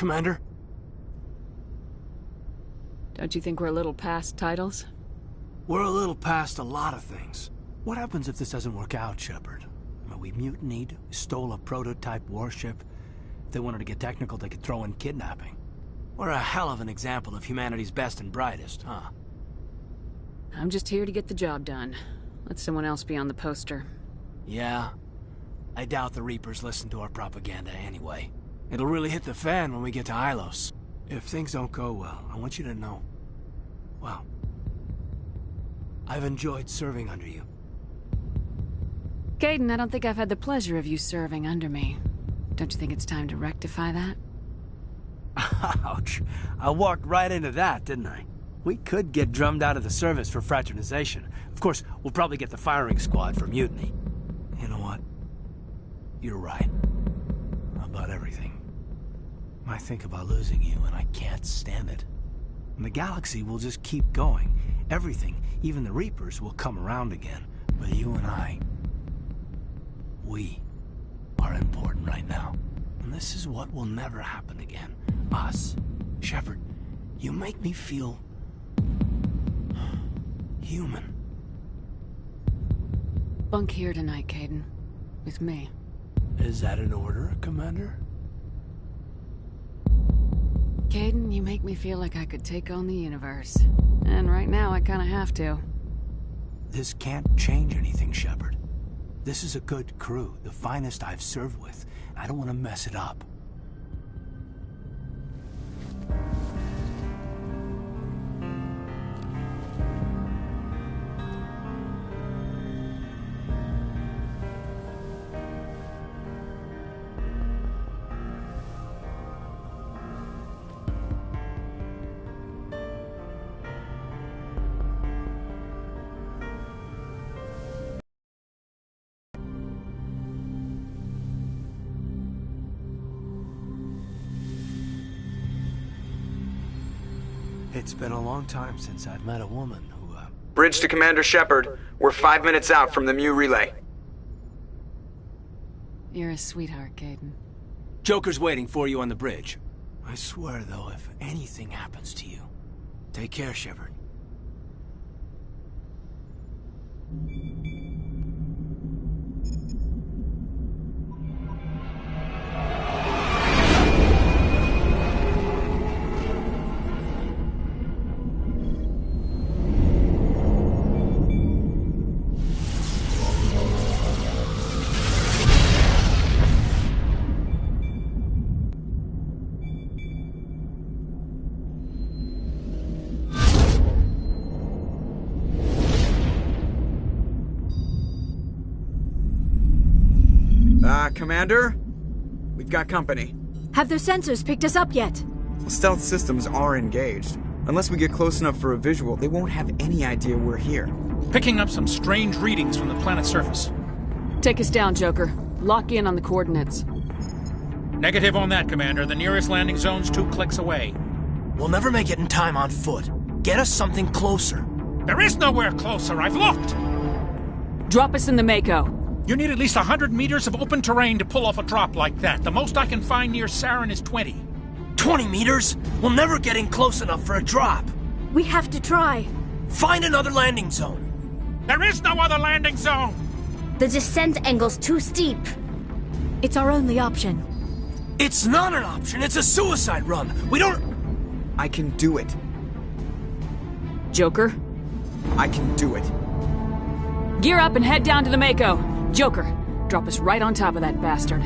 Commander? Don't you think we're a little past titles? We're a little past a lot of things. What happens if this doesn't work out, Shepard? I mean, we mutinied, stole a prototype warship. If they wanted to get technical, they could throw in kidnapping. We're a hell of an example of humanity's best and brightest, huh? I'm just here to get the job done. Let someone else be on the poster. Yeah. I doubt the Reapers listen to our propaganda anyway. It'll really hit the fan when we get to Ilos. If things don't go well, I want you to know, well, I've enjoyed serving under you. Caden, I don't think I've had the pleasure of you serving under me. Don't you think it's time to rectify that? Ouch. I walked right into that, didn't I? We could get drummed out of the service for fraternization. Of course, we'll probably get the firing squad for mutiny. You know what? You're right. About everything. I think about losing you, and I can't stand it. And the galaxy will just keep going. Everything, even the Reapers, will come around again. But you and I, we are important right now. And this is what will never happen again. Us. Shepard, you make me feel human. Bunk here tonight, Caden. With me. Is that an order, Commander? Caden, you make me feel like I could take on the universe. And right now, I kinda have to. This can't change anything, Shepard. This is a good crew, the finest I've served with. I don't want to mess it up. It's been a long time since I've met a woman who, Bridge to Commander Shepard. We're 5 minutes out from the Mu relay. You're a sweetheart, Caden. Joker's waiting for you on the bridge. I swear, though, if anything happens to you, take care, Shepard. Commander? We've got company. Have their sensors picked us up yet? Stealth systems are engaged. Unless we get close enough for a visual, they won't have any idea we're here. Picking up some strange readings from the planet's surface. Take us down, Joker. Lock in on the coordinates. Negative on that, Commander. The nearest landing zone's 2 clicks away. We'll never make it in time on foot. Get us something closer. There is nowhere closer. I've looked. Drop us in the Mako. You need at least 100 meters of open terrain to pull off a drop like that. The most I can find near Saren is 20. 20 meters? We'll never get in close enough for a drop. We have to try. Find another landing zone. There is no other landing zone! The descent angle's too steep. It's our only option. It's not an option. It's a suicide run. We don't... I can do it. Joker? I can do it. Gear up and head down to the Mako. Joker, drop us right on top of that bastard.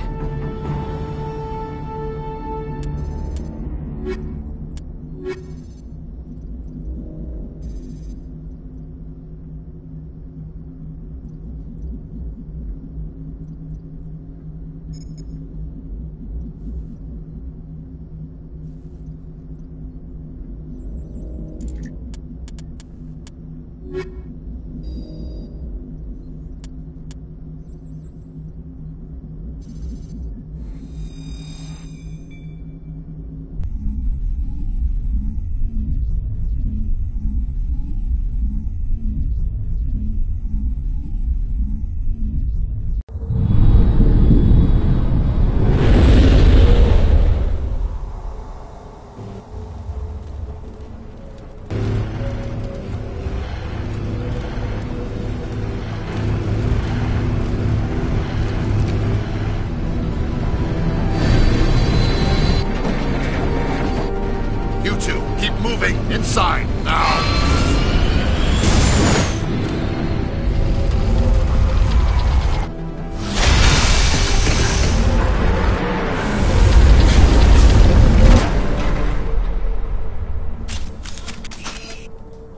inside, now!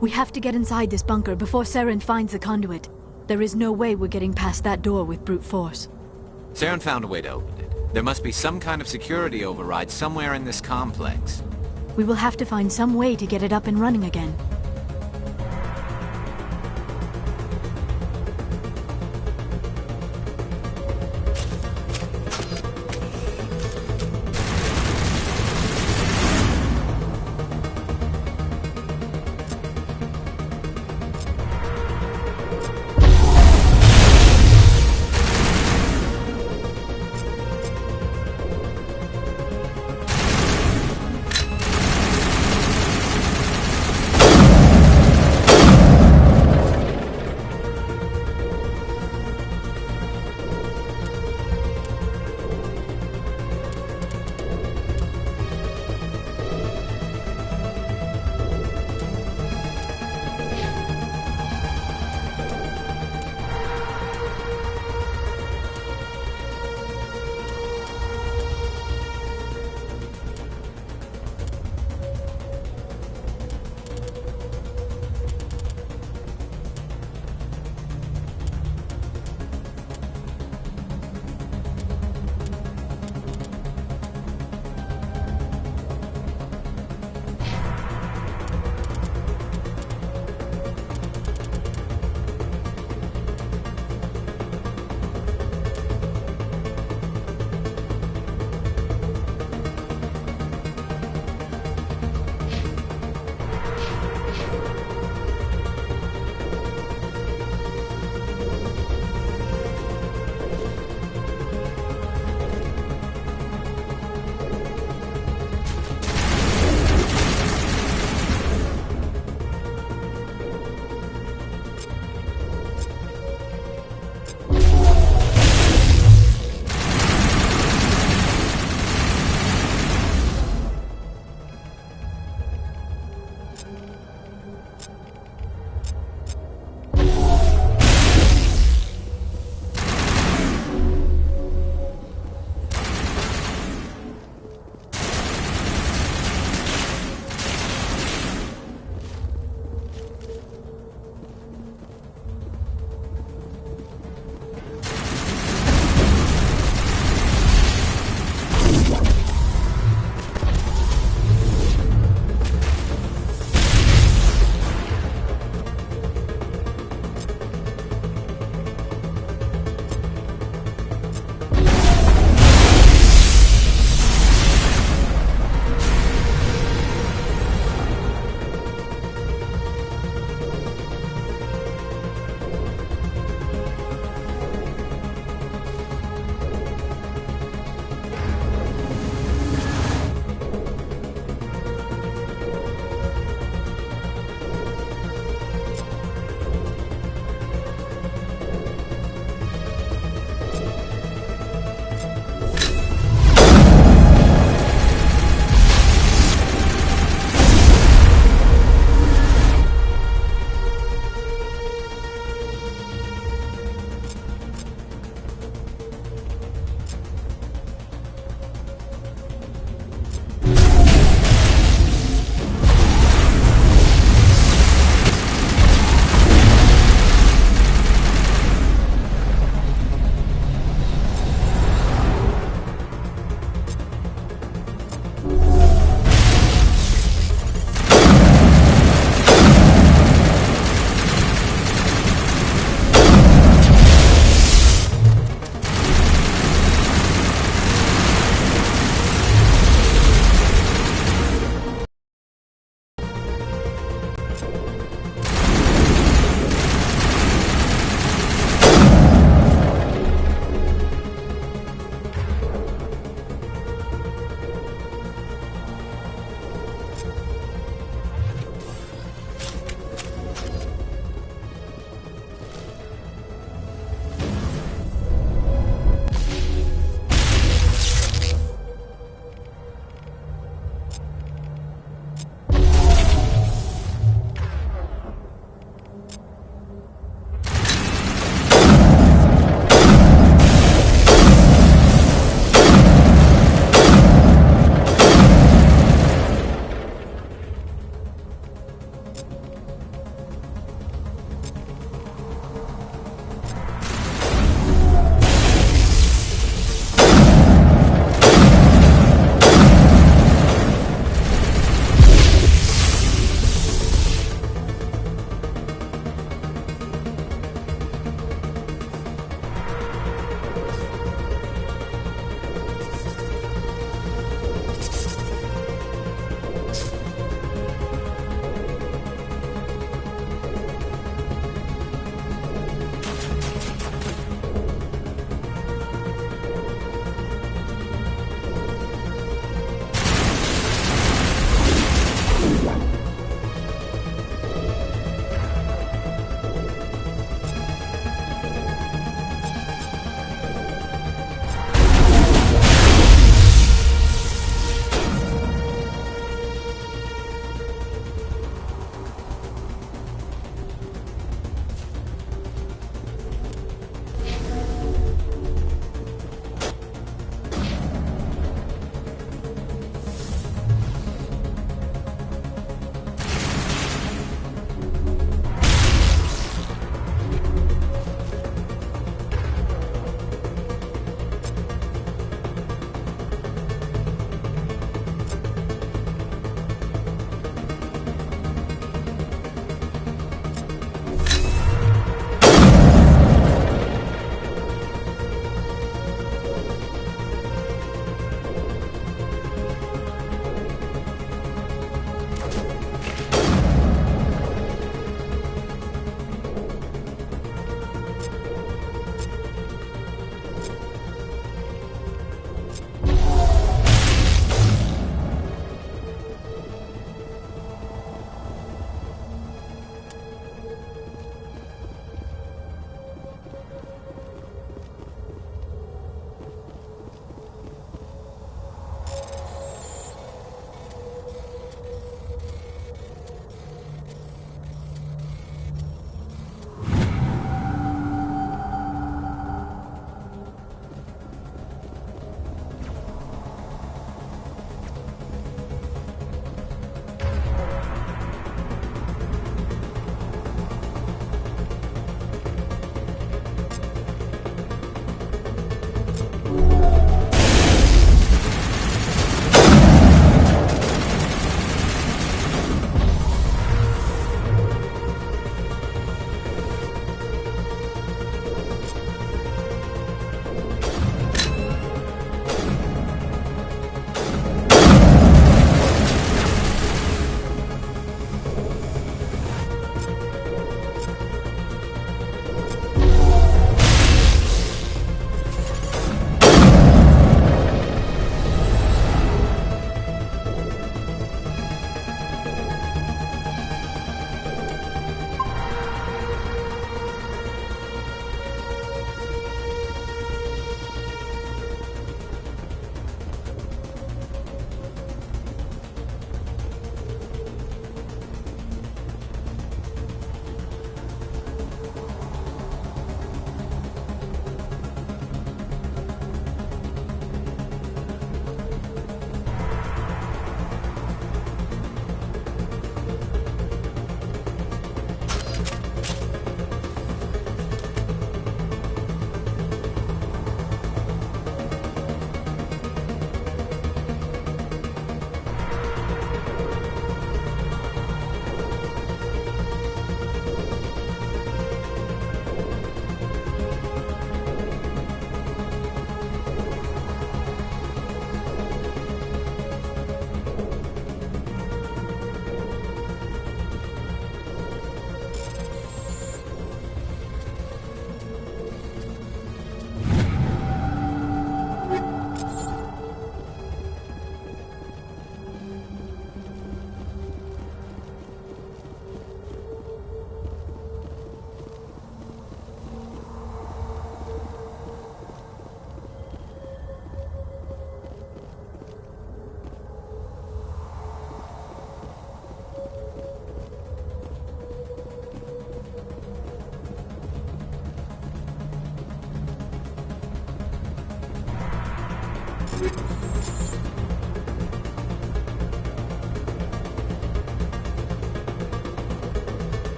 We have to get inside this bunker before Saren finds the conduit. There is no way we're getting past that door with brute force. Saren found a way to open it. There must be some kind of security override somewhere in this complex. We will have to find some way to get it up and running again.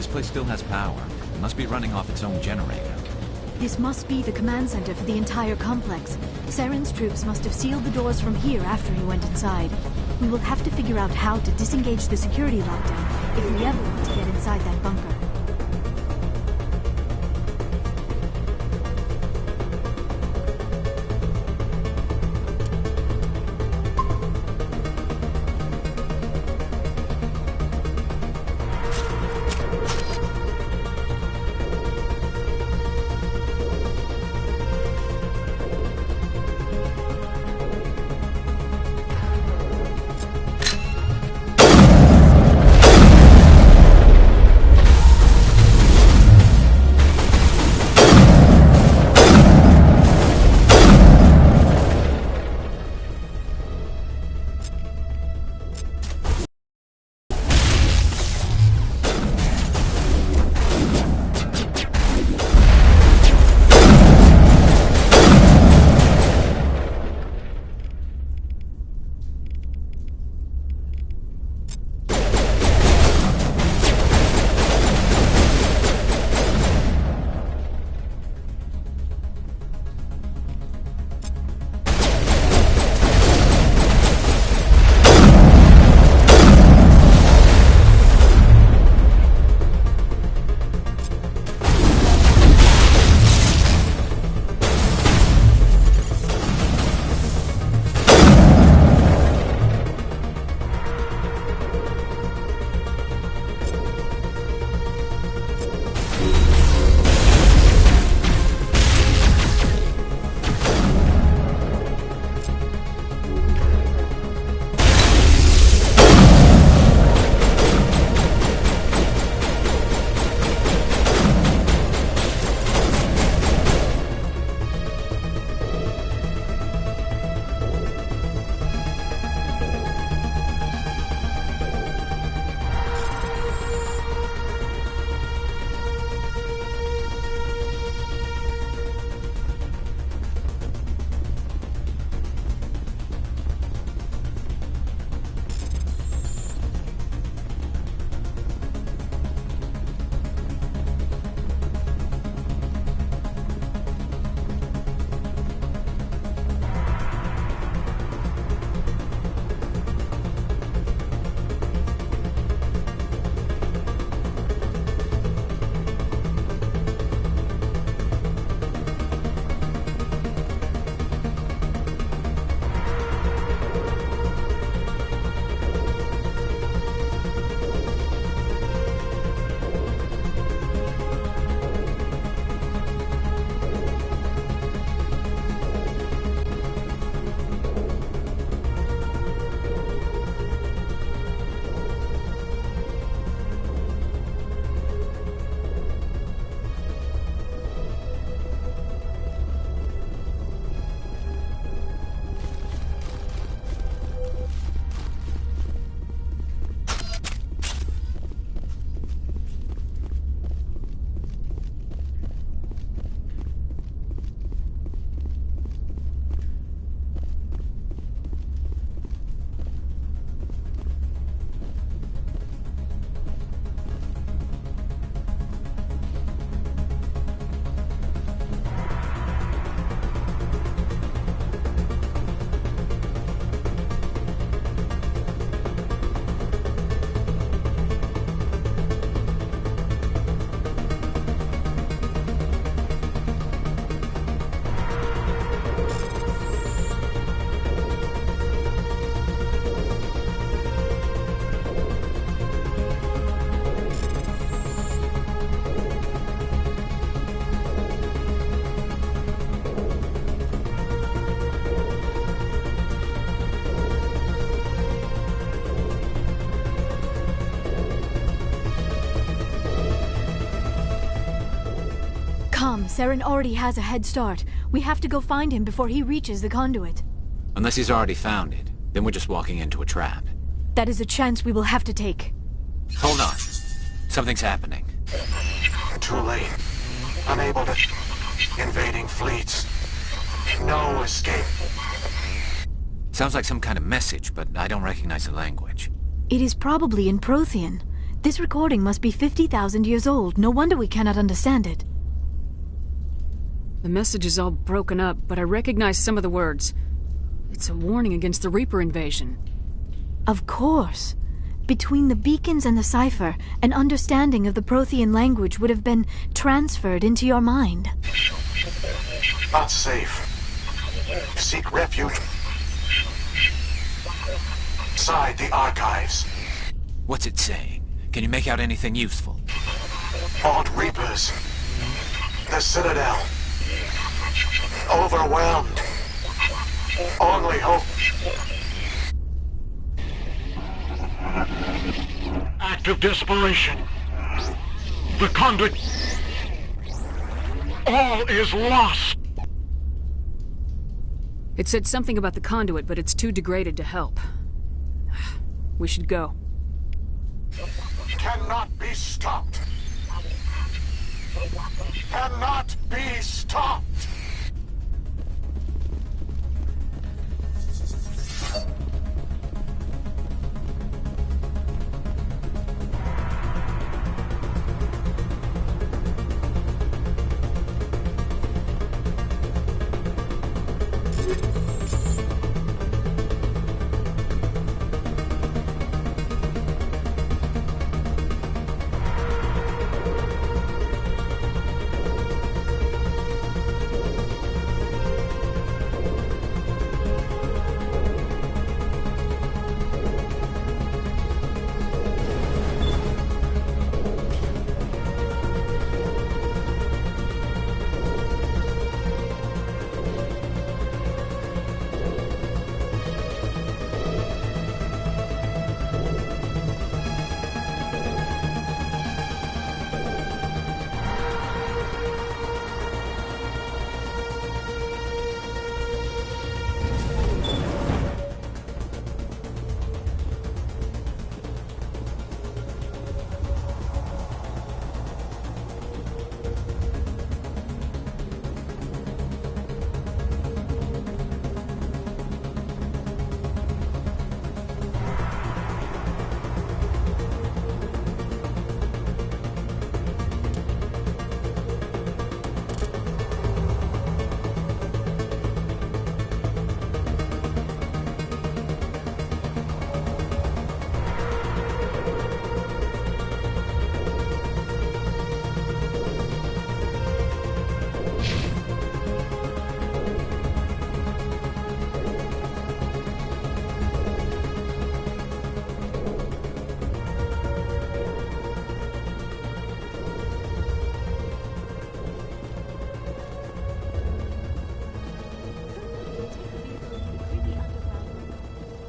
place still has power. It must be running off its own generator. This must be the command center for the entire complex. Saren's troops must have sealed the doors from here after he went inside. We will have to figure out how to disengage the security lockdown if we ever want to get inside that bunker. Come, Saren already has a head start. We have to go find him before he reaches the conduit. Unless he's already found it, then we're just walking into a trap. That is a chance we will have to take. Hold on. Something's happening. Too late. Unable to... Invading fleets. No escape. Sounds like some kind of message, but I don't recognize the language. It is probably in Prothean. This recording must be 50,000 years old. No wonder we cannot understand it. The message is all broken up, but I recognize some of the words. It's a warning against the Reaper invasion. Of course. Between the beacons and the cipher, an understanding of the Prothean language would have been transferred into your mind. Not safe. Seek refuge inside the archives. What's it saying? Can you make out anything useful? Odd Reapers. The Citadel. Overwhelmed. Only hope. Act of desperation. The conduit. All is lost. It said something about the conduit, but it's too degraded to help. We should go. Cannot be stopped. Cannot be stopped.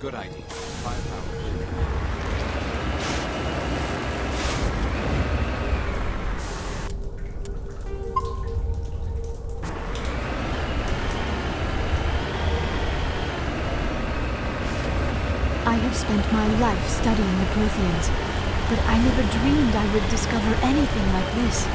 Good idea. I have spent my life studying the Protheans, but I never dreamed I would discover anything like this.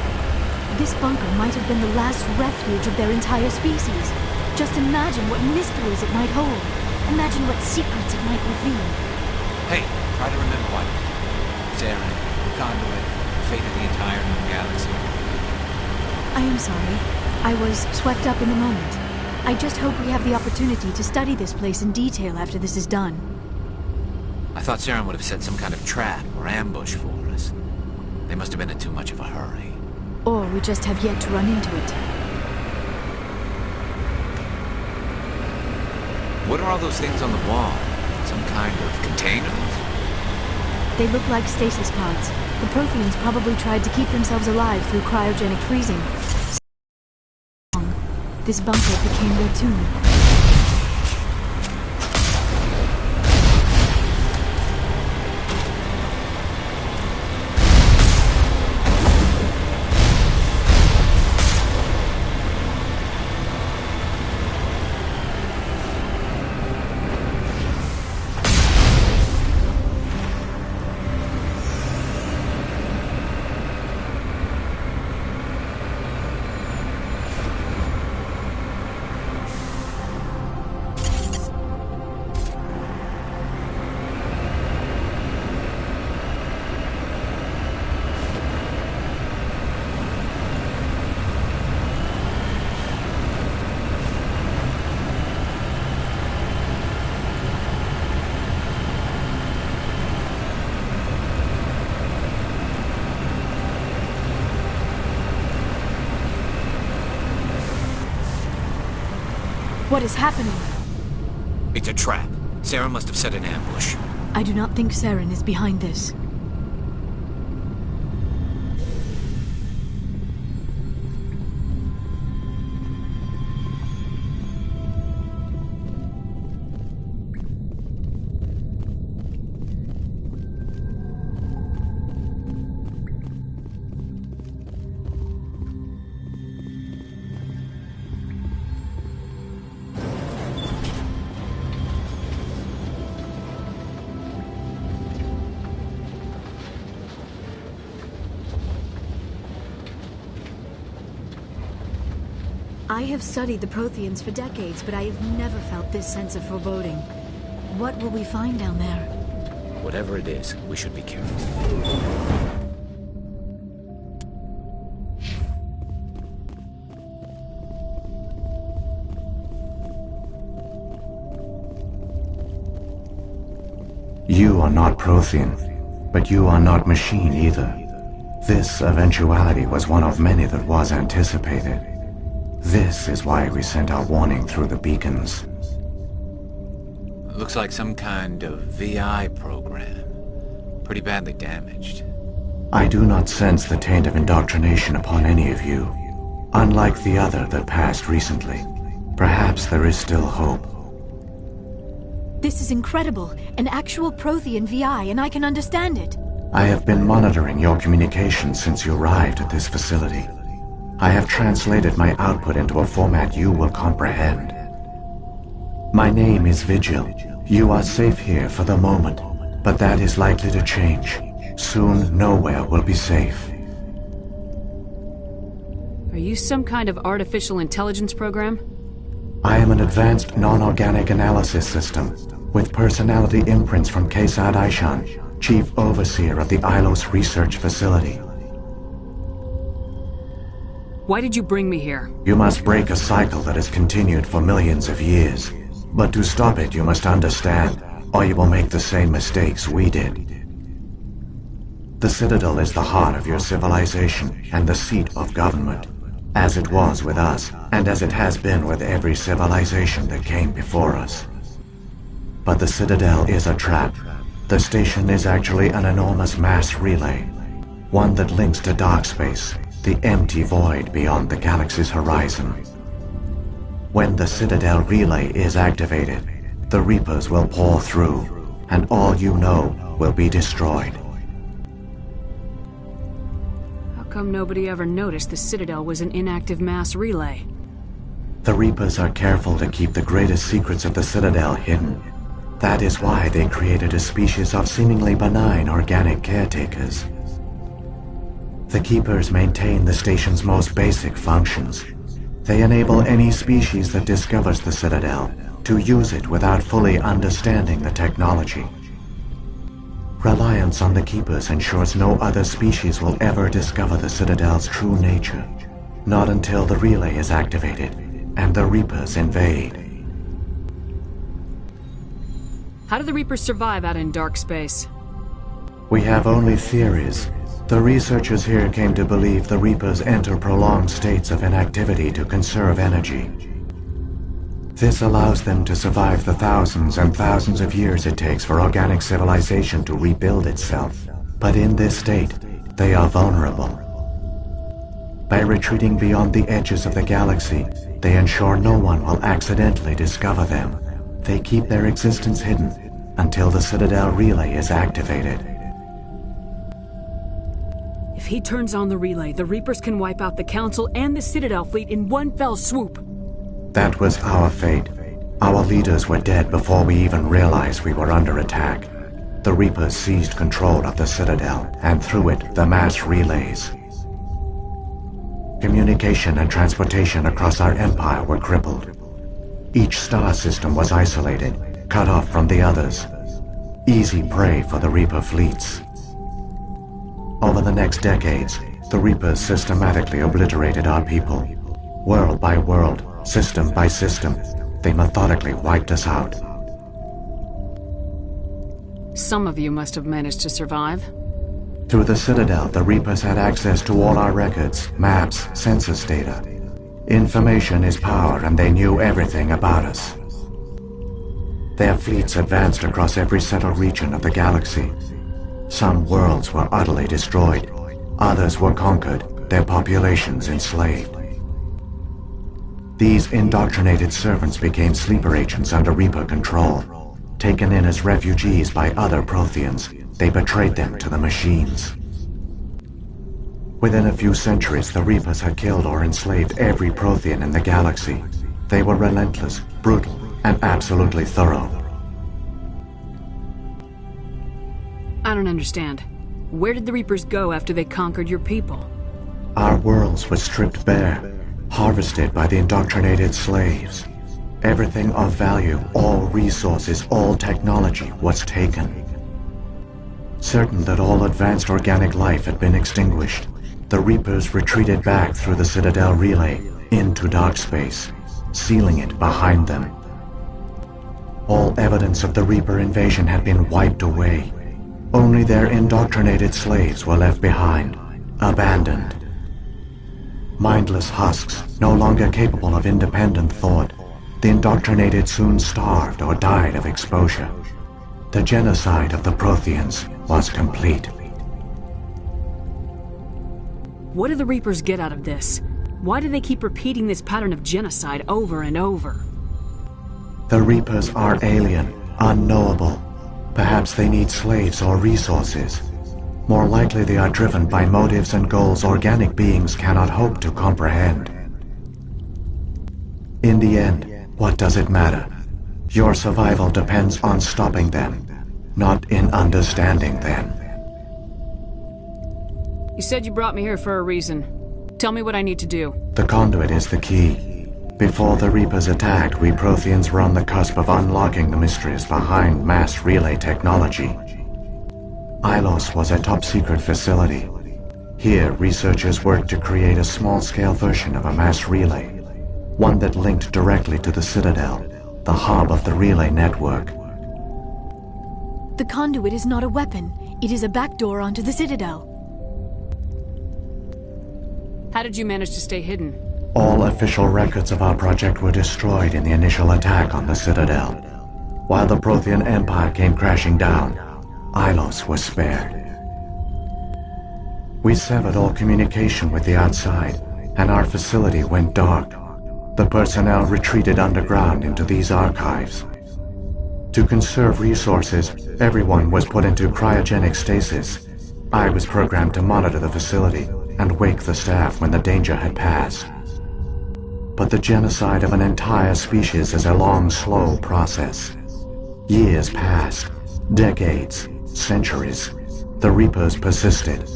This bunker might have been the last refuge of their entire species. Just imagine what mysteries it might hold. Imagine what secrets it might reveal. Hey, try to remember what? Saren, the conduit, the fate of the entire known galaxy. I am sorry. I was swept up in the moment. I just hope we have the opportunity to study this place in detail after this is done. I thought Saren would have set some kind of trap or ambush for us. They must have been in too much of a hurry. Or we just have yet to run into it. What are all those things on the wall? Some kind of containers? They look like stasis pods. The Protheans probably tried to keep themselves alive through cryogenic freezing. This bunker became their tomb. What is happening? It's a trap. Saren must have set an ambush. I do not think Saren is behind this. I have studied the Protheans for decades, but I have never felt this sense of foreboding. What will we find down there? Whatever it is, we should be careful. You are not Prothean, but you are not machine either. This eventuality was one of many that was anticipated. This is why we sent our warning through the beacons. Looks like some kind of VI program. Pretty badly damaged. I do not sense the taint of indoctrination upon any of you, unlike the other that passed recently. Perhaps there is still hope. This is incredible. An actual Prothean VI, and I can understand it. I have been monitoring your communications since you arrived at this facility. I have translated my output into a format you will comprehend. My name is Vigil. You are safe here for the moment, but that is likely to change. Soon, nowhere will be safe. Are you some kind of artificial intelligence program? I am an advanced non-organic analysis system, with personality imprints from Kesad Aishan, Chief Overseer of the Ilos Research Facility. Why did you bring me here? You must break a cycle that has continued for millions of years. But to stop it, you must understand, or you will make the same mistakes we did. The Citadel is the heart of your civilization and the seat of government, as it was with us, and as it has been with every civilization that came before us. But the Citadel is a trap. The station is actually an enormous mass relay, one that links to dark space, the empty void beyond the galaxy's horizon. When the Citadel relay is activated, the Reapers will pour through, and all you know will be destroyed. How come nobody ever noticed the Citadel was an inactive mass relay? The Reapers are careful to keep the greatest secrets of the Citadel hidden. That is why they created a species of seemingly benign organic caretakers. The Keepers maintain the station's most basic functions. They enable any species that discovers the Citadel to use it without fully understanding the technology. Reliance on the Keepers ensures no other species will ever discover the Citadel's true nature. Not until the relay is activated and the Reapers invade. How do the Reapers survive out in dark space? We have only theories. The researchers here came to believe the Reapers enter prolonged states of inactivity to conserve energy. This allows them to survive the thousands and thousands of years it takes for organic civilization to rebuild itself. But in this state, they are vulnerable. By retreating beyond the edges of the galaxy, they ensure no one will accidentally discover them. They keep their existence hidden until the Citadel relay is activated. If he turns on the relay, the Reapers can wipe out the Council and the Citadel fleet in one fell swoop. That was our fate. Our leaders were dead before we even realized we were under attack. The Reapers seized control of the Citadel, and through it, the mass relays. Communication and transportation across our empire were crippled. Each star system was isolated, cut off from the others. Easy prey for the Reaper fleets. Over the next decades, the Reapers systematically obliterated our people. World by world, system by system, they methodically wiped us out. Some of you must have managed to survive. Through the Citadel, the Reapers had access to all our records, maps, census data. Information is power, and they knew everything about us. Their fleets advanced across every settled region of the galaxy. Some worlds were utterly destroyed. Others were conquered, their populations enslaved. These indoctrinated servants became sleeper agents under Reaper control. Taken in as refugees by other Protheans, they betrayed them to the machines. Within a few centuries, the Reapers had killed or enslaved every Prothean in the galaxy. They were relentless, brutal, and absolutely thorough. I don't understand. Where did the Reapers go after they conquered your people? Our worlds were stripped bare, harvested by the indoctrinated slaves. Everything of value, all resources, all technology was taken. Certain that all advanced organic life had been extinguished, the Reapers retreated back through the Citadel relay into dark space, sealing it behind them. All evidence of the Reaper invasion had been wiped away. Only their indoctrinated slaves were left behind, abandoned. Mindless husks, no longer capable of independent thought, the indoctrinated soon starved or died of exposure. The genocide of the Protheans was complete. What do the Reapers get out of this? Why do they keep repeating this pattern of genocide over and over? The Reapers are alien, unknowable. Perhaps they need slaves or resources. More likely they are driven by motives and goals organic beings cannot hope to comprehend. In the end, what does it matter? Your survival depends on stopping them, not in understanding them. You said you brought me here for a reason. Tell me what I need to do. The conduit is the key. Before the Reapers attacked, we Protheans were on the cusp of unlocking the mysteries behind mass relay technology. Ilos was a top-secret facility. Here, researchers worked to create a small-scale version of a mass relay, one that linked directly to the Citadel, the hub of the relay network. The conduit is not a weapon. It is a backdoor onto the Citadel. How did you manage to stay hidden? All official records of our project were destroyed in the initial attack on the Citadel. While the Prothean Empire came crashing down, Ilos was spared. We severed all communication with the outside, and our facility went dark. The personnel retreated underground into these archives. To conserve resources, everyone was put into cryogenic stasis. I was programmed to monitor the facility and wake the staff when the danger had passed. But the genocide of an entire species is a long, slow process. Years passed, decades, centuries. The Reapers persisted,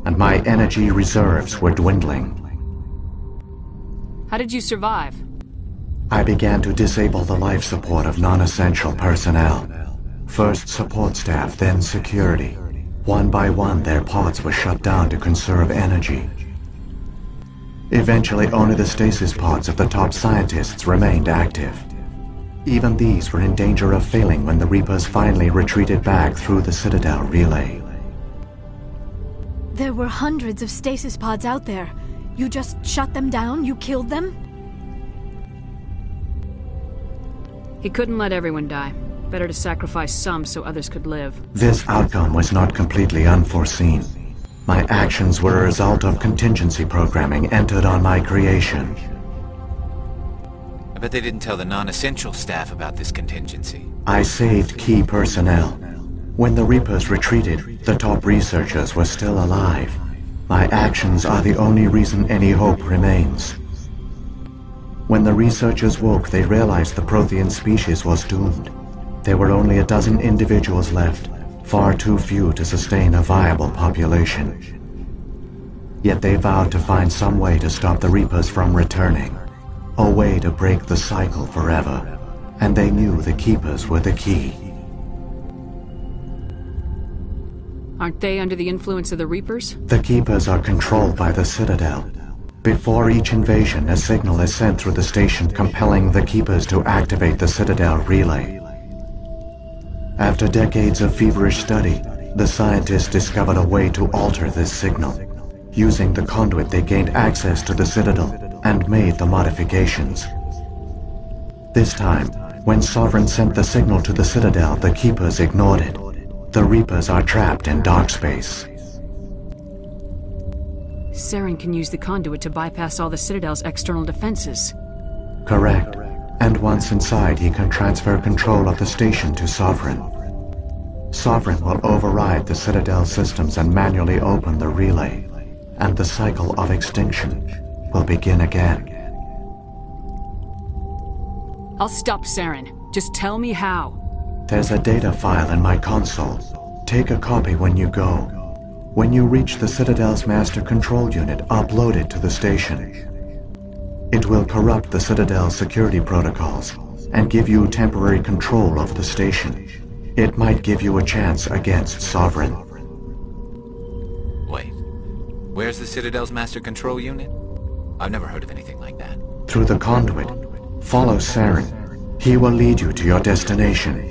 and my energy reserves were dwindling. How did you survive? I began to disable the life support of non-essential personnel. First support staff, then security. One by one, their pods were shut down to conserve energy. Eventually, only the stasis pods of the top scientists remained active. Even these were in danger of failing when the Reapers finally retreated back through the Citadel relay. There were hundreds of stasis pods out there. You just shut them down? You killed them? He couldn't let everyone die. Better to sacrifice some so others could live. This outcome was not completely unforeseen. My actions were a result of contingency programming entered on my creation. I bet they didn't tell the non-essential staff about this contingency. I saved key personnel. When the Reapers retreated, the top researchers were still alive. My actions are the only reason any hope remains. When the researchers woke, they realized the Prothean species was doomed. There were only a dozen individuals left, far too few to sustain a viable population. Yet they vowed to find some way to stop the Reapers from returning, a way to break the cycle forever, and they knew the Keepers were the key. Aren't they under the influence of the Reapers? The Keepers are controlled by the Citadel. Before each invasion, a signal is sent through the station compelling the Keepers to activate the Citadel relay. After decades of feverish study, the scientists discovered a way to alter this signal. Using the conduit, they gained access to the Citadel, and made the modifications. This time, when Sovereign sent the signal to the Citadel, the Keepers ignored it. The Reapers are trapped in dark space. Saren can use the conduit to bypass all the Citadel's external defenses. Correct. And once inside, he can transfer control of the station to Sovereign. Sovereign will override the Citadel systems and manually open the relay, and the cycle of extinction will begin again. I'll stop Saren. Just tell me how. There's a data file in my console. Take a copy when you go. When you reach the Citadel's master control unit, upload it to the station. It will corrupt the Citadel's security protocols and give you temporary control of the station. It might give you a chance against Sovereign. Wait. Where's the Citadel's master control unit? I've never heard of anything like that. Through the conduit. Follow Saren. He will lead you to your destination.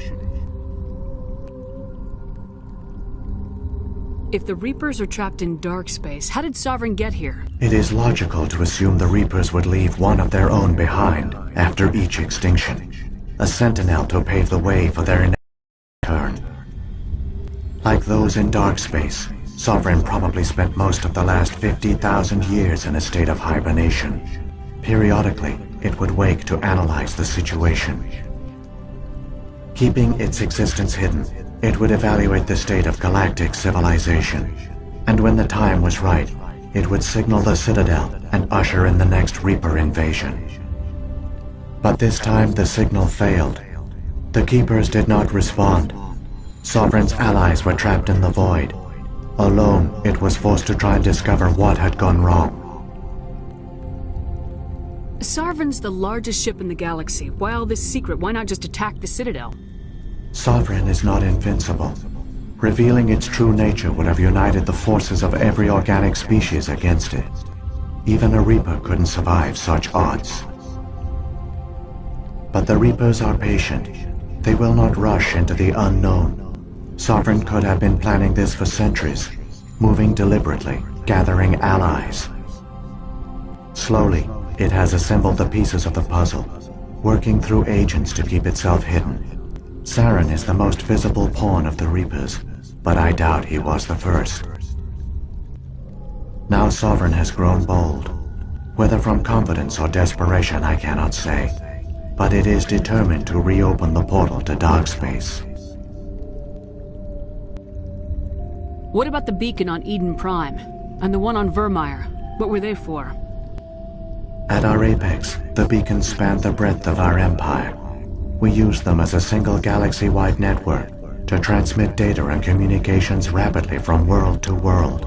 If the Reapers are trapped in dark space, how did Sovereign get here? It is logical to assume the Reapers would leave one of their own behind after each extinction. A sentinel to pave the way for their return. Like those in dark space, Sovereign probably spent most of the last 50,000 years in a state of hibernation. Periodically, it would wake to analyze the situation. Keeping its existence hidden, it would evaluate the state of galactic civilization. And when the time was right, it would signal the Citadel and usher in the next Reaper invasion. But this time the signal failed. The Keepers did not respond. Sovereign's allies were trapped in the void. Alone, it was forced to try and discover what had gone wrong. Sovereign's the largest ship in the galaxy. Why all this secret? Why not just attack the Citadel? Sovereign is not invincible. Revealing its true nature would have united the forces of every organic species against it. Even a Reaper couldn't survive such odds. But the Reapers are patient. They will not rush into the unknown. Sovereign could have been planning this for centuries, moving deliberately, gathering allies. Slowly, it has assembled the pieces of the puzzle, working through agents to keep itself hidden. Saren is the most visible pawn of the Reapers, but I doubt he was the first. Now Sovereign has grown bold. Whether from confidence or desperation, I cannot say, but it is determined to reopen the portal to dark space. What about the beacon on Eden Prime? And the one on Vermeer? What were they for? At our apex, the beacons spanned the breadth of our empire. We used them as a single galaxy-wide network to transmit data and communications rapidly from world to world.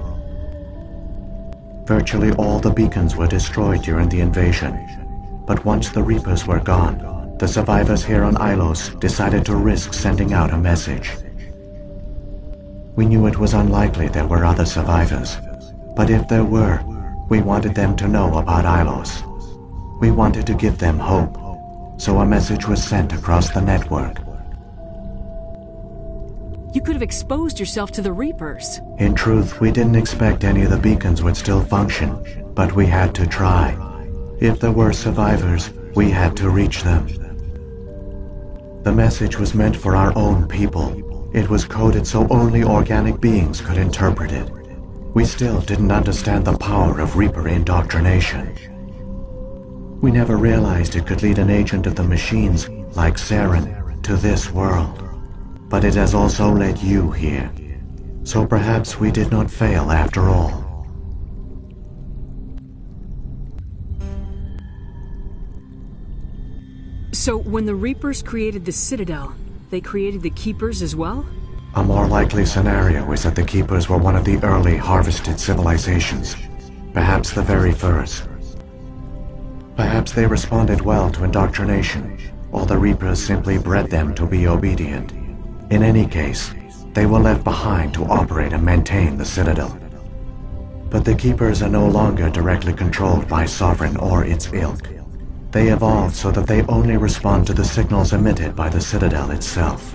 Virtually all the beacons were destroyed during the invasion, but once the Reapers were gone, the survivors here on Ilos decided to risk sending out a message. We knew it was unlikely there were other survivors, but if there were, we wanted them to know about Ilos. We wanted to give them hope, so a message was sent across the network. You could have exposed yourself to the Reapers. In truth, we didn't expect any of the beacons would still function, but we had to try. If there were survivors, we had to reach them. The message was meant for our own people. It was coded so only organic beings could interpret it. We still didn't understand the power of Reaper indoctrination. We never realized it could lead an agent of the machines, like Saren, to this world. But it has also led you here. So perhaps we did not fail after all. So when the Reapers created the Citadel, they created the Keepers as well? A more likely scenario is that the Keepers were one of the early harvested civilizations. Perhaps the very first. Perhaps they responded well to indoctrination, or the Reapers simply bred them to be obedient. In any case, they were left behind to operate and maintain the Citadel. But the Keepers are no longer directly controlled by Sovereign or its ilk. They evolved so that they only respond to the signals emitted by the Citadel itself.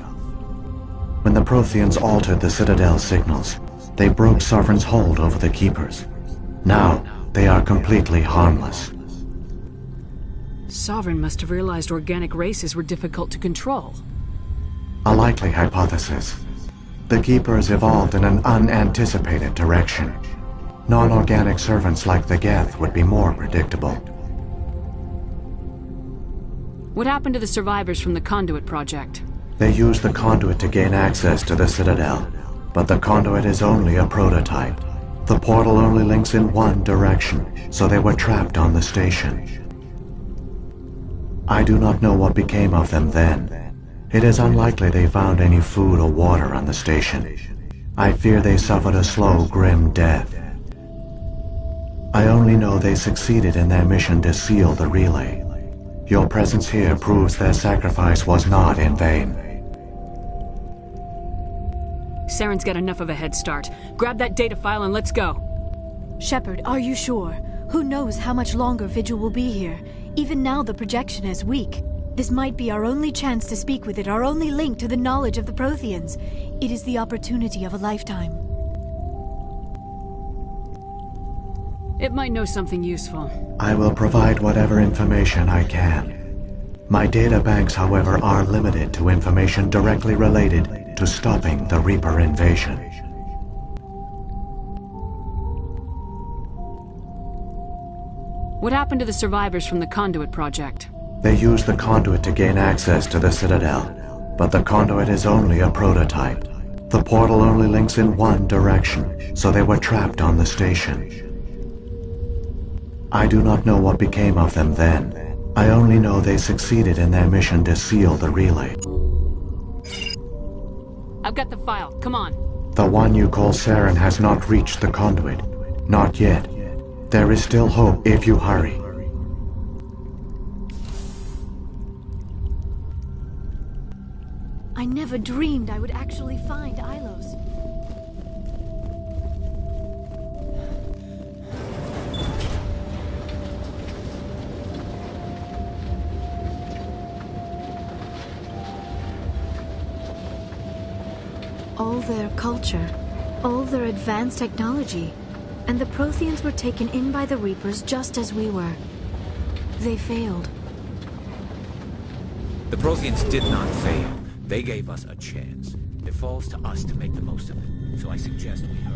When the Protheans altered the Citadel's signals, they broke Sovereign's hold over the Keepers. Now, they are completely harmless. Sovereign must have realized organic races were difficult to control. A likely hypothesis. The Keepers evolved in an unanticipated direction. Non-organic servants like the Geth would be more predictable. What happened to the survivors from the Conduit project? They used the conduit to gain access to the Citadel, but the conduit is only a prototype. The portal only links in one direction, so they were trapped on the station. I do not know what became of them then. It is unlikely they found any food or water on the station. I fear they suffered a slow, grim death. I only know they succeeded in their mission to seal the relay. Your presence here proves their sacrifice was not in vain. Saren's got enough of a head start. Grab that data file and let's go. Shepard, are you sure? Who knows how much longer Vigil will be here? Even now the projection is weak. This might be our only chance to speak with it, our only link to the knowledge of the Protheans. It is the opportunity of a lifetime. It might know something useful. I will provide whatever information I can. My data banks, however, are limited to information directly related to stopping the Reaper invasion. What happened to the survivors from the Conduit project? They used the conduit to gain access to the Citadel, but the conduit is only a prototype. The portal only links in one direction, so they were trapped on the station. I do not know what became of them then. I only know they succeeded in their mission to seal the relay. I've got the file. Come on. The one you call Saren has not reached the conduit. Not yet. There is still hope if you hurry. I never dreamed I would actually find Ilos. All their culture, all their advanced technology, and the Protheans were taken in by the Reapers just as we were. They failed. The Protheans did not fail. They gave us a chance. It falls to us to make the most of it. So I suggest we hurry.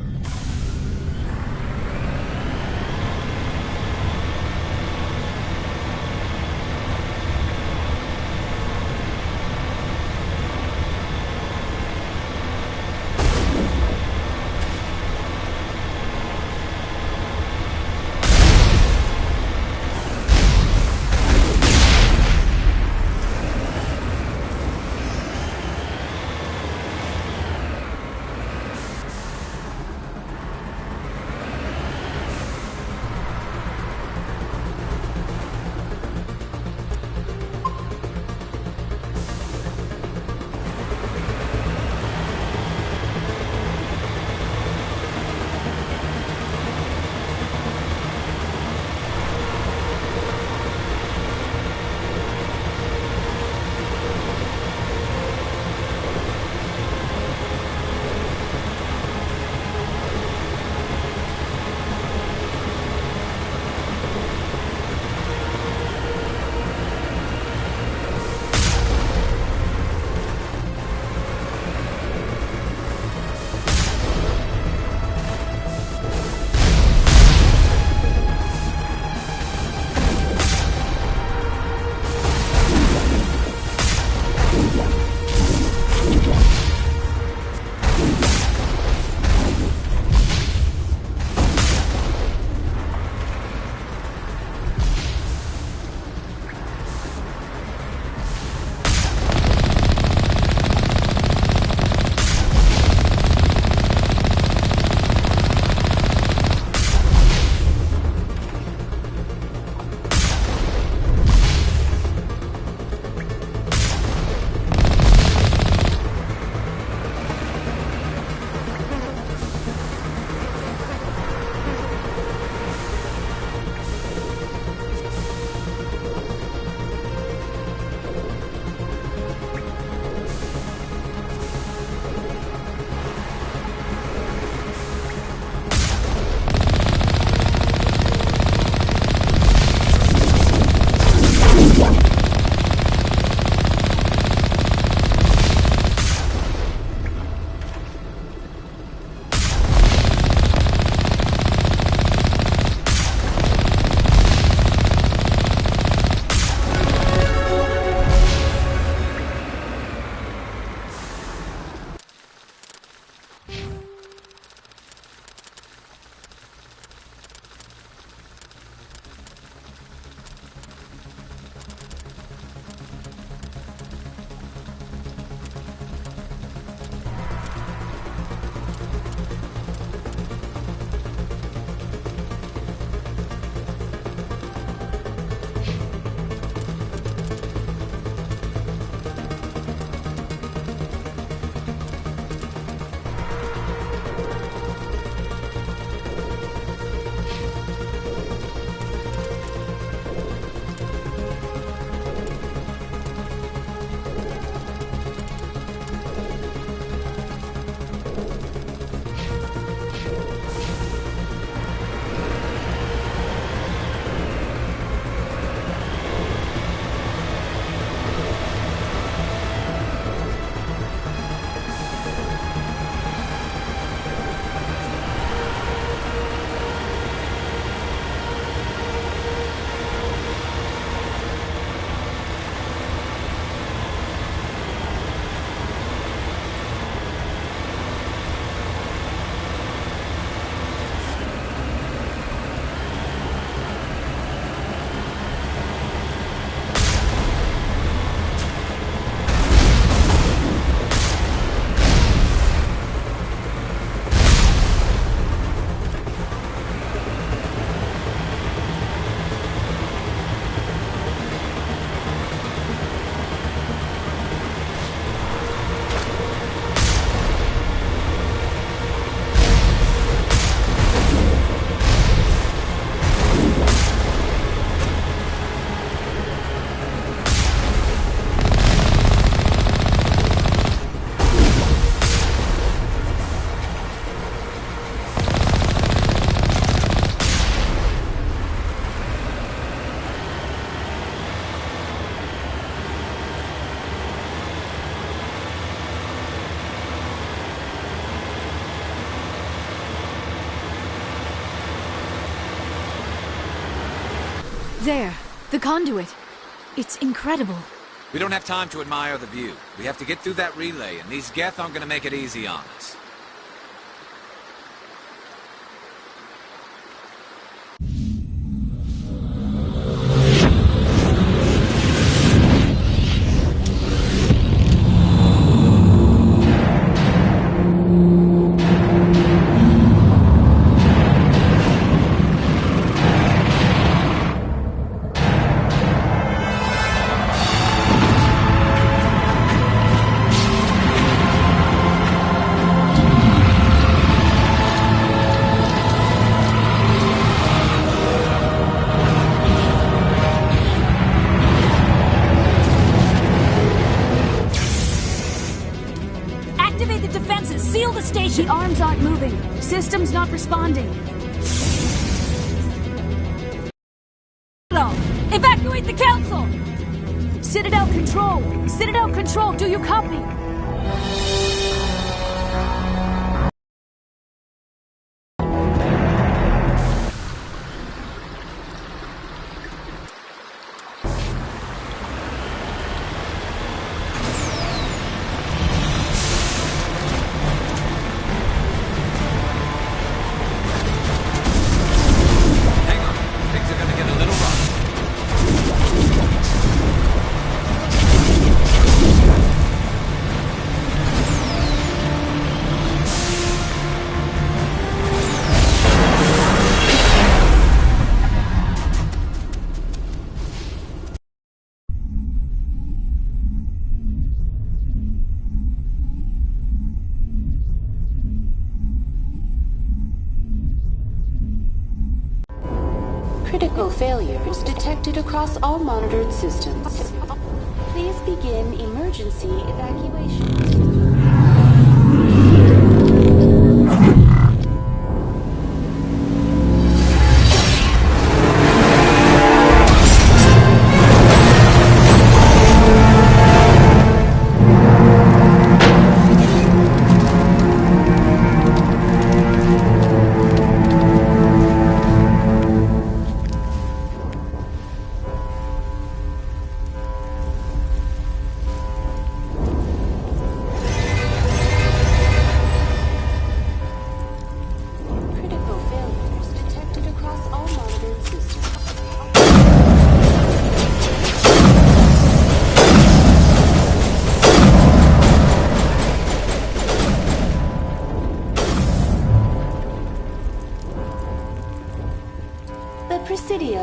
There, the conduit. It's incredible. We don't have time to admire the view. We have to get through that relay, and these Geth aren't gonna make it easy on us. The arms aren't moving. System's not responding. Evacuate the council! Citadel Control! Citadel Control, do you copy? Critical failures detected across all monitored systems. Please begin emergency evacuation.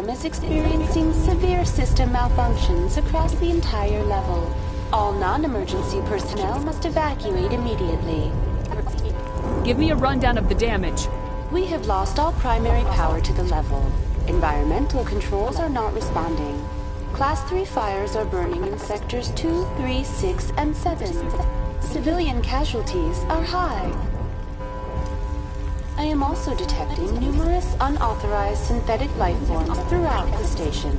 Is experiencing severe system malfunctions across the entire level. All non-emergency personnel must evacuate immediately. Give me a rundown of the damage. We have lost all primary power to the level. Environmental controls are not responding. Class 3 fires are burning in sectors 2, 3, 6, and 7. Civilian casualties are high. I am also detecting numerous unauthorized synthetic life forms throughout the station.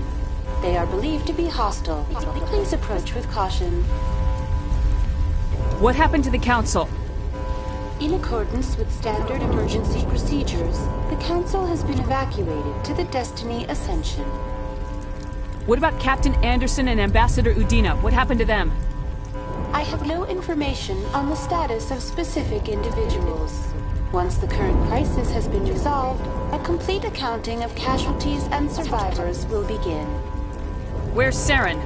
They are believed to be hostile. Please approach with caution. What happened to the Council? In accordance with standard emergency procedures, the Council has been evacuated to the Destiny Ascension. What about Captain Anderson and Ambassador Udina? What happened to them? I have no information on the status of specific individuals. Once the current crisis has been resolved, a complete accounting of casualties and survivors will begin. Where's Saren?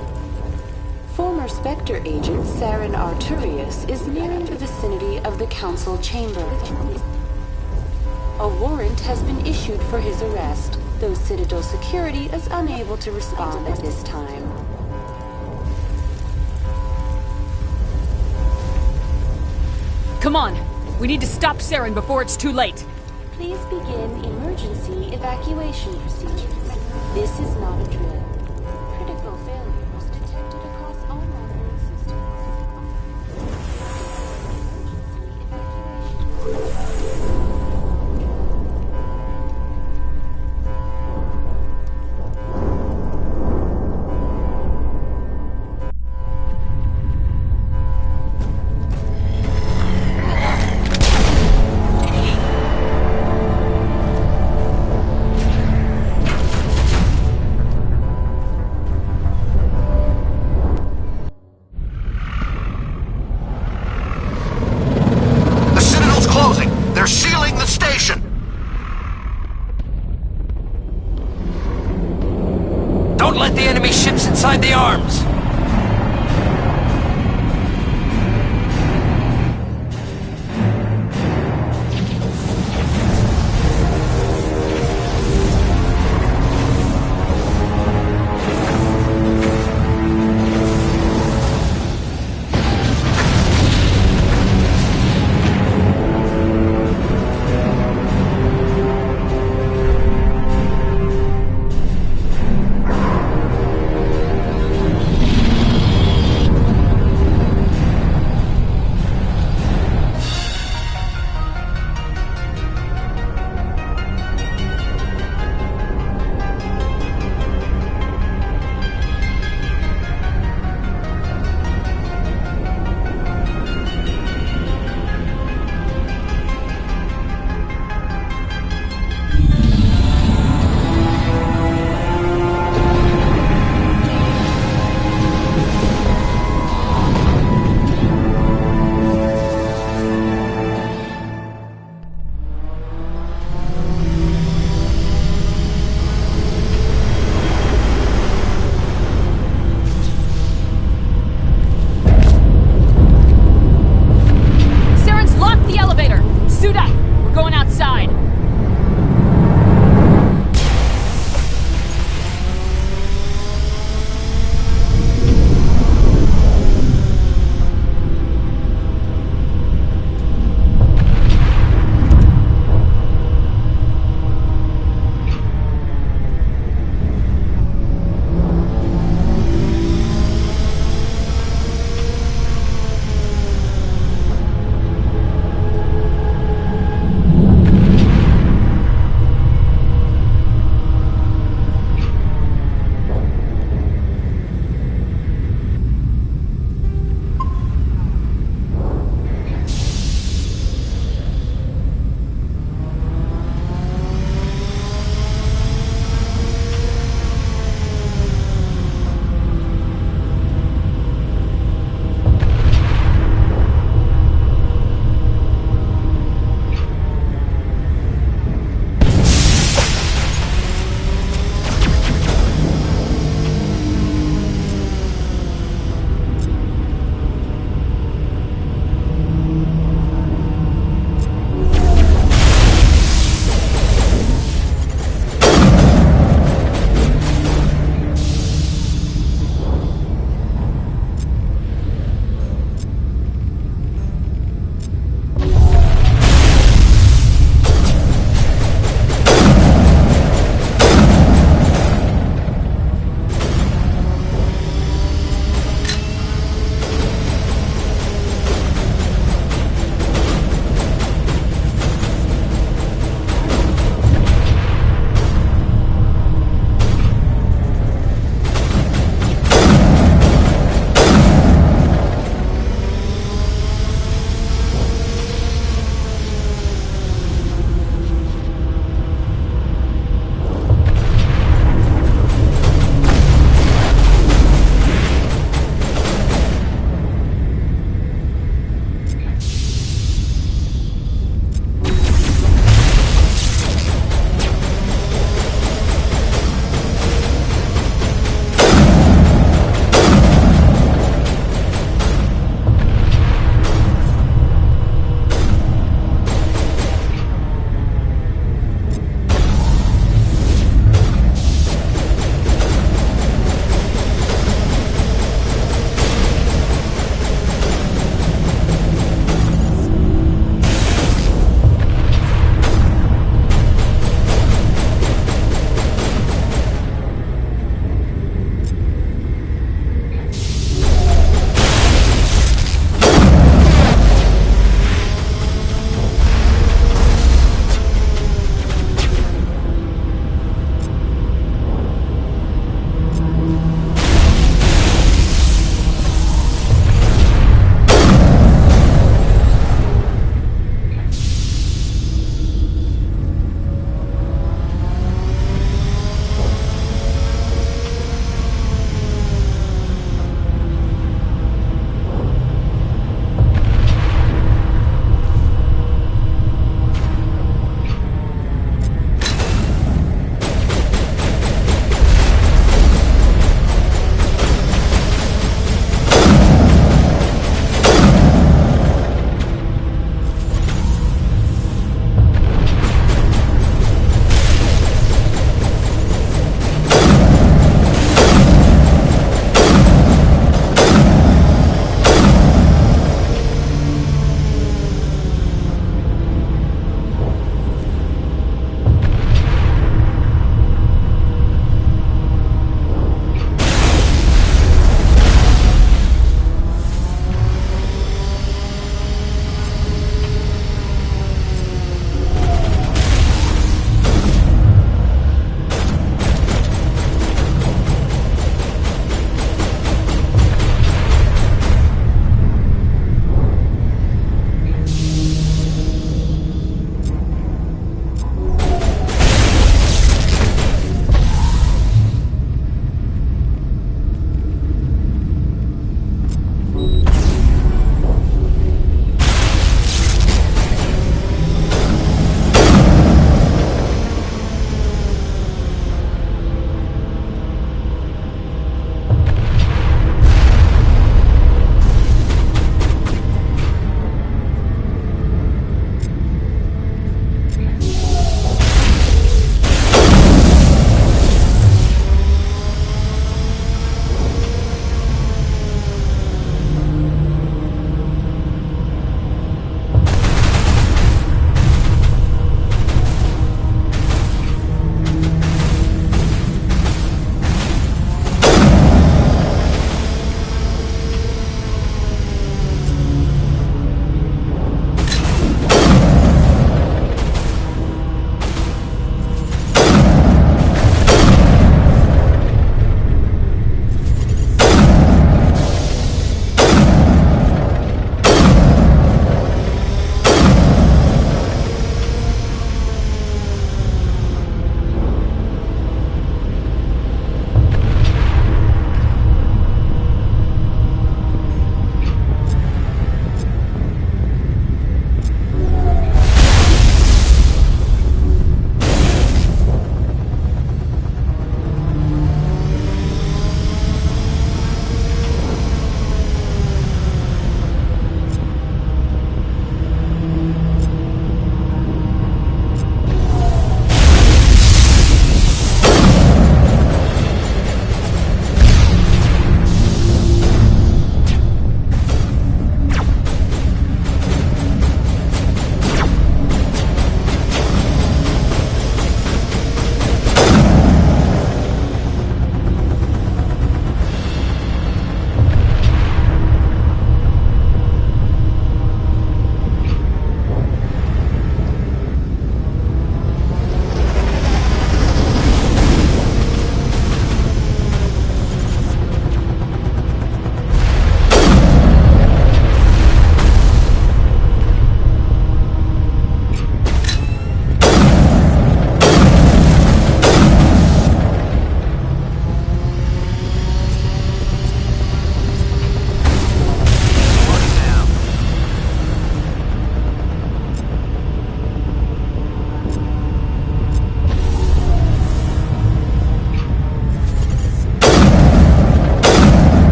Former Spectre agent Saren Arturius is nearing the vicinity of the Council chamber. A warrant has been issued for his arrest, though Citadel security is unable to respond at this time. Come on! We need to stop Saren before it's too late. Please begin emergency evacuation procedures. This is not a drill. Critical failures detected across all monitoring systems.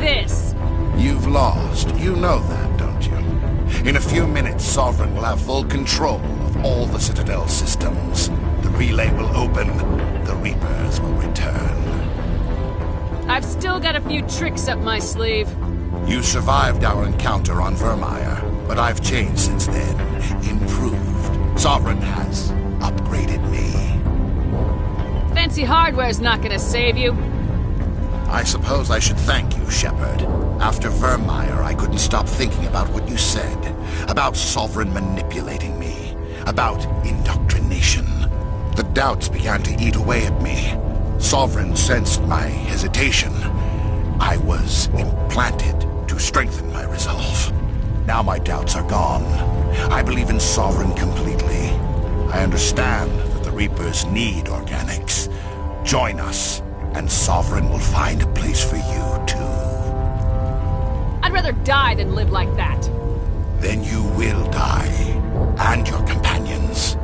this! You've lost. You know that, don't you? In a few minutes, Sovereign will have full control of all the Citadel systems. The relay will open. The Reapers will return. I've still got a few tricks up my sleeve. You survived our encounter on Vermeer, but I've changed since then. Improved. Sovereign has upgraded me. Fancy hardware's not gonna save you. I suppose I should thank you, Shepard. After Vermeer, I couldn't stop thinking about what you said. About Sovereign manipulating me. About indoctrination. The doubts began to eat away at me. Sovereign sensed my hesitation. I was implanted to strengthen my resolve. Now my doubts are gone. I believe in Sovereign completely. I understand that the Reapers need organics. Join us, and Sovereign will find a place for you, too. I'd rather die than live like that. Then you will die. And your companions.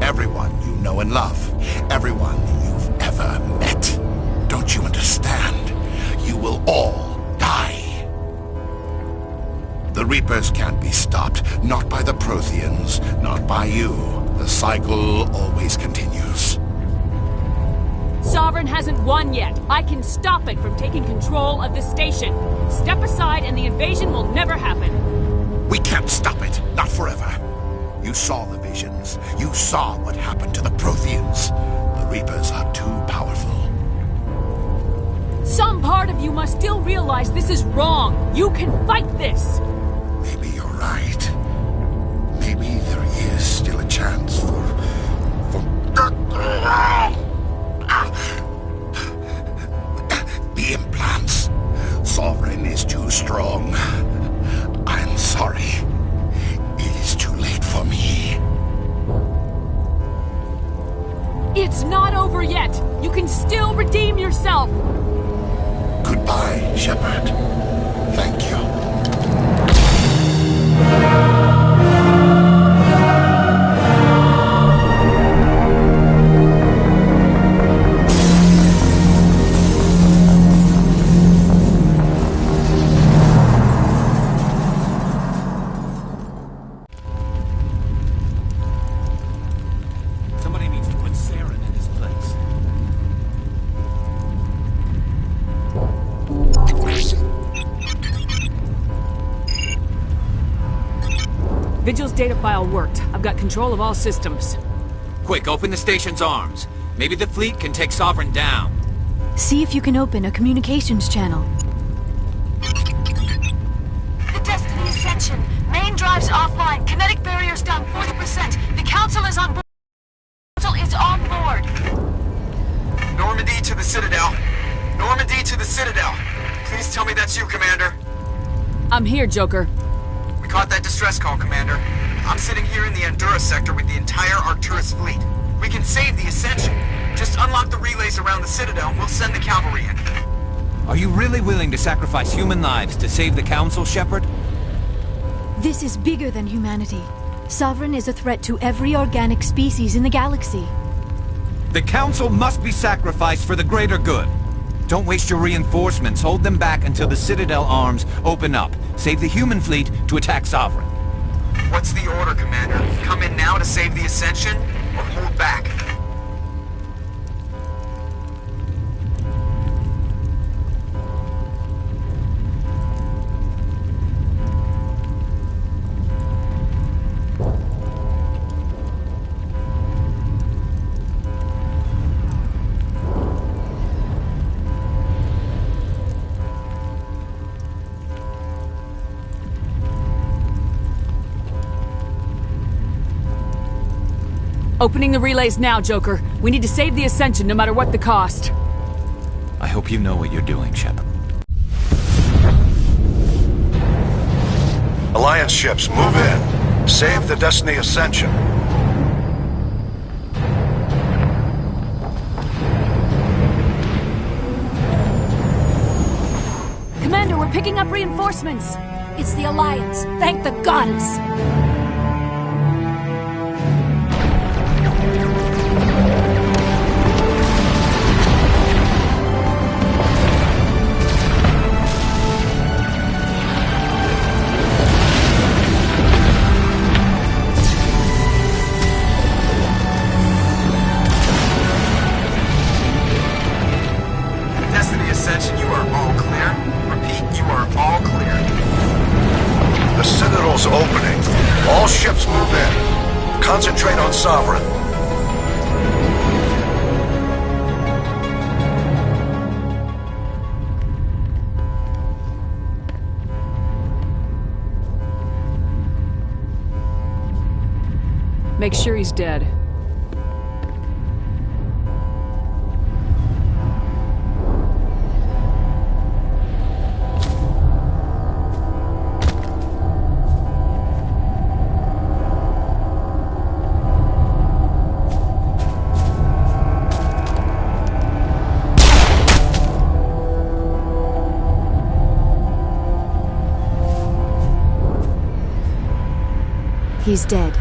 Everyone you know and love. Everyone you've ever met. Don't you understand? You will all die. The Reapers can't be stopped. Not by the Protheans. Not by you. The cycle always continues. Sovereign hasn't won yet. I can stop it from taking control of the station. Step aside and the invasion will never happen. We can't stop it. Not forever. You saw the visions. You saw what happened to the Protheans. The Reapers are too powerful. Some part of you must still realize this is wrong. You can fight this. Maybe you're right. Maybe there is still a chance for... The implants. Sovereign is too strong. I'm sorry. It is too late for me. It's not over yet. You can still redeem yourself. Goodbye, Shepard. Thank you. Somebody needs to put Saren in his place. Vigil's data file worked. I've got control of all systems. Quick, open the station's arms. Maybe the fleet can take Sovereign down. See if you can open a communications channel. The Destiny Ascension. Main drives offline. Kinetic barriers down 40%. The Council is on board. Normandy to the Citadel. Normandy to the Citadel. Please tell me that's you, Commander. I'm here, Joker. We caught that distress call, Commander. I'm sitting here in the Andurra sector with the entire Arcturus fleet. We can save the Ascension. Just unlock the relays around the Citadel and we'll send the cavalry in. Are you really willing to sacrifice human lives to save the Council, Shepard? This is bigger than humanity. Sovereign is a threat to every organic species in the galaxy. The Council must be sacrificed for the greater good. Don't waste your reinforcements. Hold them back until the Citadel arms open up. Save the human fleet to attack Sovereign. What's the order, Commander? Come in now to save the Ascension, or hold back? Opening the relays now, Joker. We need to save the Ascension no matter what the cost. I hope you know what you're doing, Shepard. Alliance ships, move in. Save the Destiny Ascension. Commander, we're picking up reinforcements. It's the Alliance. Thank the goddess. Concentrate on Sovereign. Make sure he's dead. He's dead.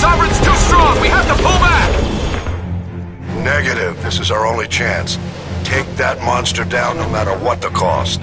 Sovereign's too strong! We have to pull back! Negative. This is our only chance. Take that monster down no matter what the cost.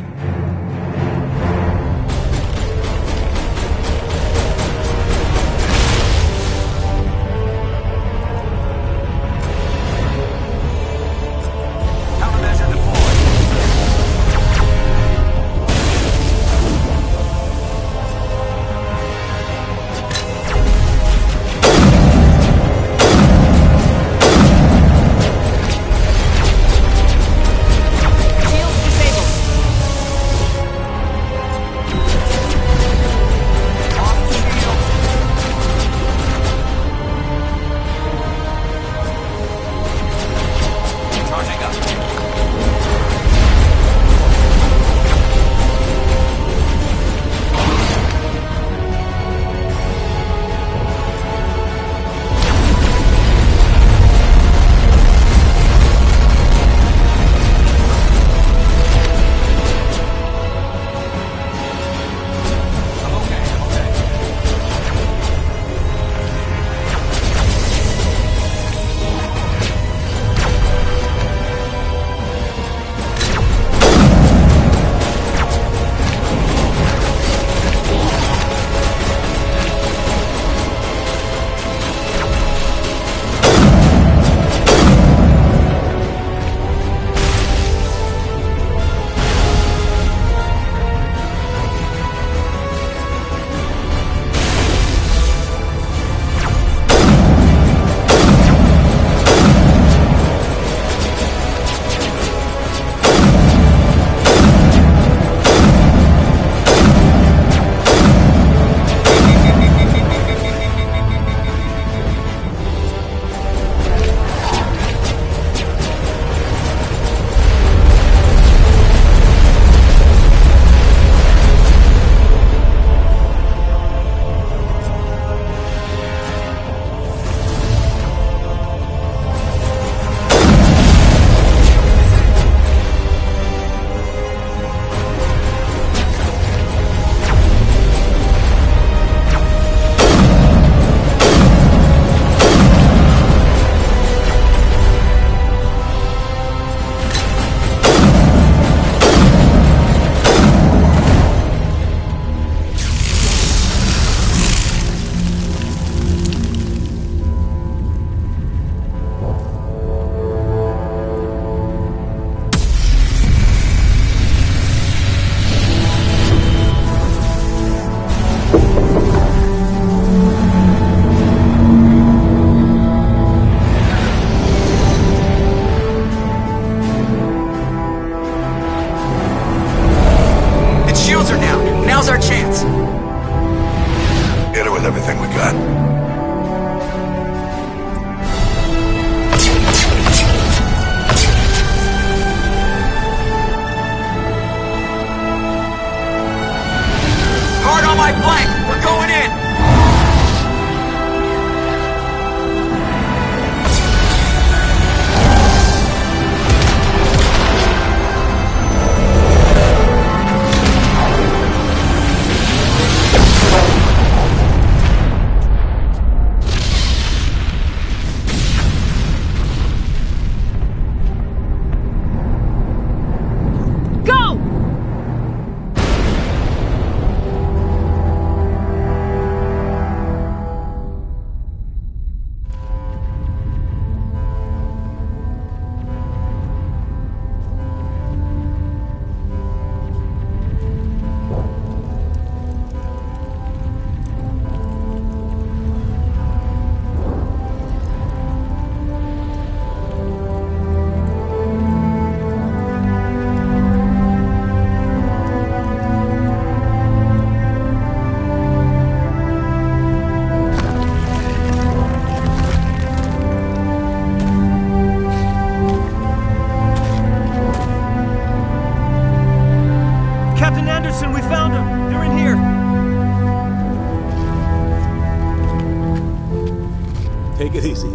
Take it easy.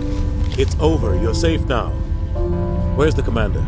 It's over. You're safe now. Where's the commander?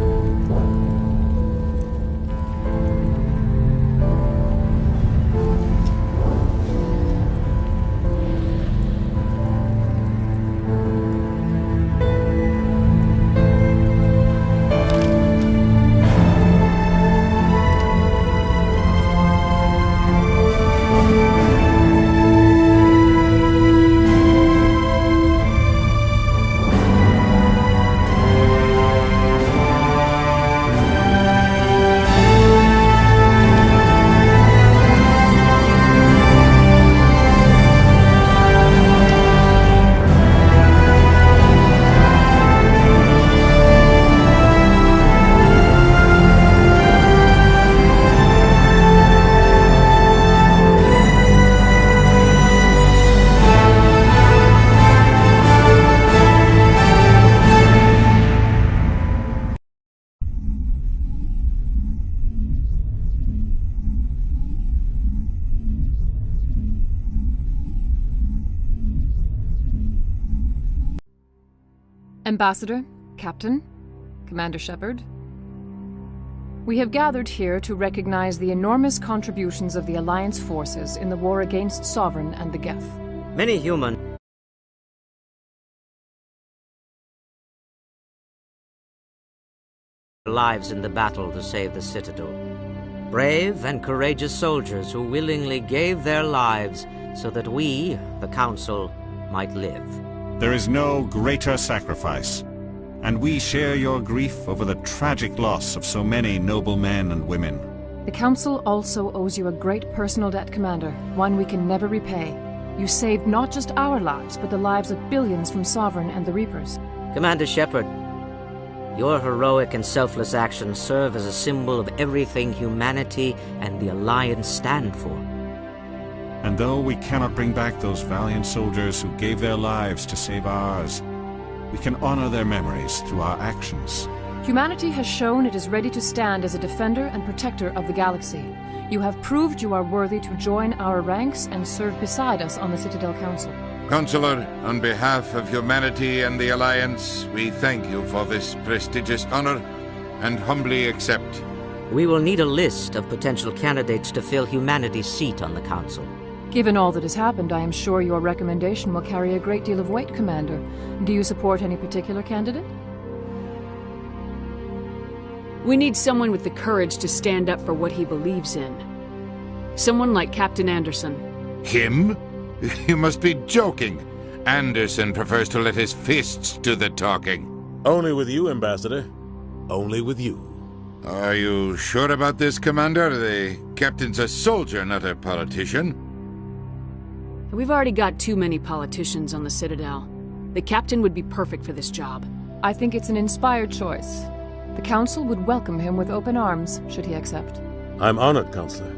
Ambassador, Captain, Commander Shepard. We have gathered here to recognize the enormous contributions of the Alliance forces in the war against Sovereign and the Geth. Many human lives in the battle to save the Citadel. Brave and courageous soldiers who willingly gave their lives so that we, the Council, might live. There is no greater sacrifice, and we share your grief over the tragic loss of so many noble men and women. The Council also owes you a great personal debt, Commander, one we can never repay. You saved not just our lives, but the lives of billions from Sovereign and the Reapers. Commander Shepard, your heroic and selfless actions serve as a symbol of everything humanity and the Alliance stand for. And though we cannot bring back those valiant soldiers who gave their lives to save ours, we can honor their memories through our actions. Humanity has shown it is ready to stand as a defender and protector of the galaxy. You have proved you are worthy to join our ranks and serve beside us on the Citadel Council. Counselor, on behalf of humanity and the Alliance, we thank you for this prestigious honor and humbly accept. We will need a list of potential candidates to fill humanity's seat on the Council. Given all that has happened, I am sure your recommendation will carry a great deal of weight, Commander. Do you support any particular candidate? We need someone with the courage to stand up for what he believes in. Someone like Captain Anderson. Him? You must be joking. Anderson prefers to let his fists do the talking. Only with you, Ambassador. Only with you. Are you sure about this, Commander? The captain's a soldier, not a politician. We've already got too many politicians on the Citadel. The captain would be perfect for this job. I think it's an inspired choice. The Council would welcome him with open arms, should he accept. I'm honored, Counselor.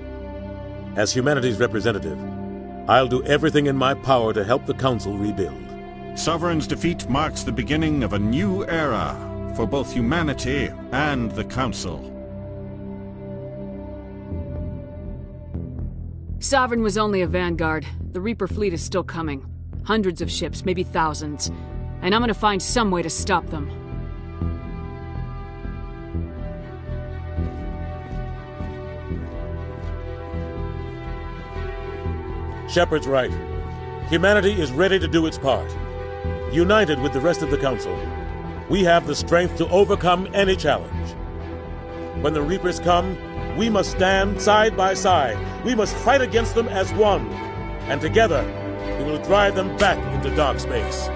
As humanity's representative, I'll do everything in my power to help the Council rebuild. Sovereign's defeat marks the beginning of a new era for both humanity and the Council. Sovereign was only a vanguard. The Reaper fleet is still coming. Hundreds of ships, maybe thousands. And I'm gonna find some way to stop them. Shepard's right. Humanity is ready to do its part. United with the rest of the Council, we have the strength to overcome any challenge. When the Reapers come, we must stand side by side. We must fight against them as one. And together, we will drive them back into dark space.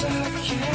I can.